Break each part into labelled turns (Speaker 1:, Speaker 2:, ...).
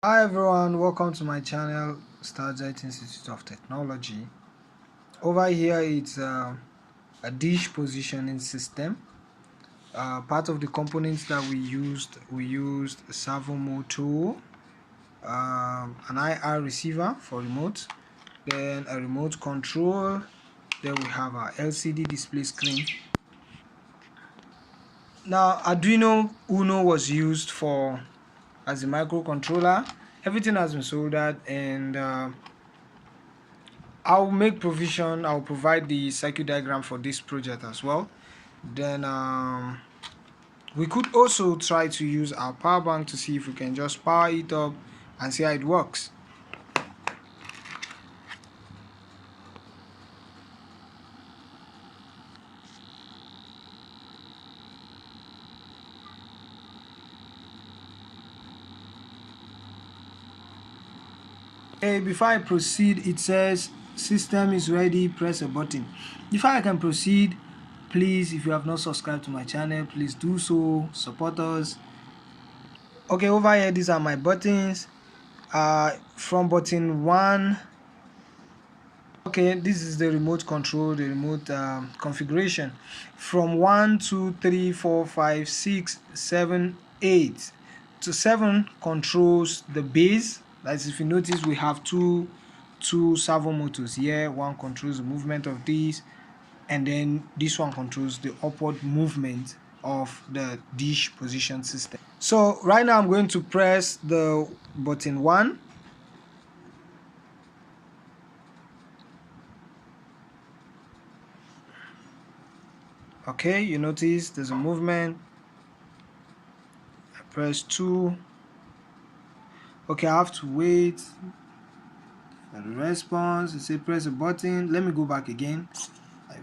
Speaker 1: Hi everyone, welcome to my channel Starjet Institute of Technology. Over here it's a dish positioning system. Part of the components that we used a servo motor, an IR receiver for remote, then a remote control, then we have our LCD display screen. Now Arduino Uno was used for as a microcontroller. Everything has been soldered, and I'll provide the circuit diagram for this project as well. Then we could also try to use our power bank to see if we can just power it up and see how it works. Before I proceed, it says system is ready, press a button. Before I can proceed, please, if you have not subscribed to my channel, please do so, support us. Okay, over here these are my buttons. From button 1, okay, this is the remote control, the remote configuration. From 1 2 3 4 5 6 7 8 to 7 controls the base. As if you notice, we have two servo motors here. One controls the movement of these, and then this one controls the upward movement of the dish position system. So right now I'm going to press the button 1. Okay, you notice there's a movement. I press 2. Okay, I have to wait for the response. It says press a button. Let me go back again. I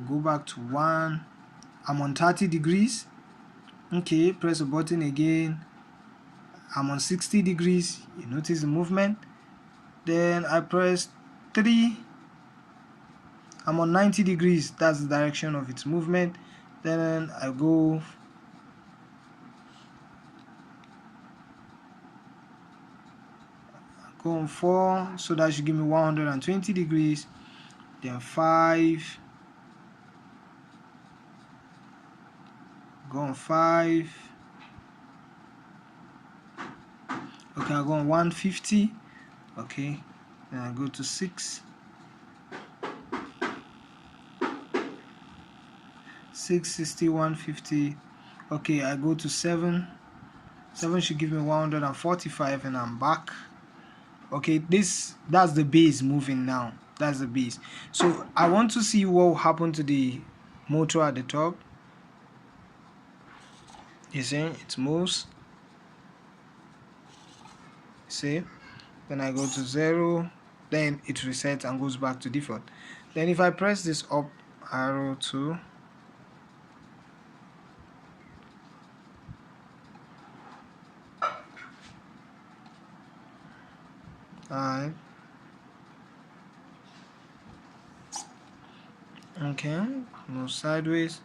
Speaker 1: go back to 1. I'm on 30 degrees. Okay, press a button again. I'm on 60 degrees. You notice the movement. Then I press 3. I'm on 90 degrees. That's the direction of its movement. Then I go on 4, so that should give me 120 degrees. Then 5, go on 5. Okay, I go on 150. Okay, then I go to 6, 660, 150. Okay, I go to 7. 7 should give me 145, and I'm back. Okay, that's the base moving now. That's the base. So I want to see what will happen to the motor at the top. You see, it moves. See, then I go to 0, then it resets and goes back to default. Then if I press this up arrow too, alright, okay, move sideways.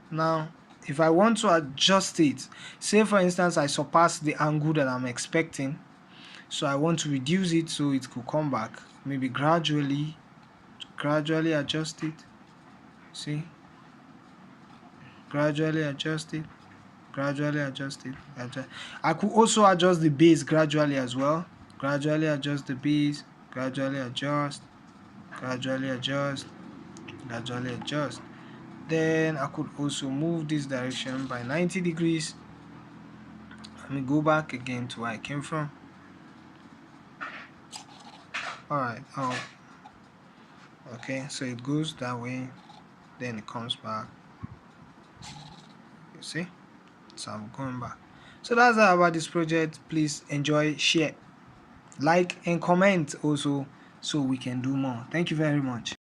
Speaker 1: Now if I want to adjust it, say for instance I surpass the angle that I'm expecting, so I want to reduce it so it could come back, maybe gradually adjust it. See, gradually adjust it, gradually adjust it. I could also adjust the base gradually as well. Gradually adjust the base, gradually adjust, gradually adjust, gradually adjust. Then I could also move this direction by 90 degrees. Let me go back again to where I came from. Alright, okay, so it goes that way, then it comes back. You see, so I'm going back. So that's all about this project. Please enjoy, share, like, and comment also, so we can do more. Thank you very much.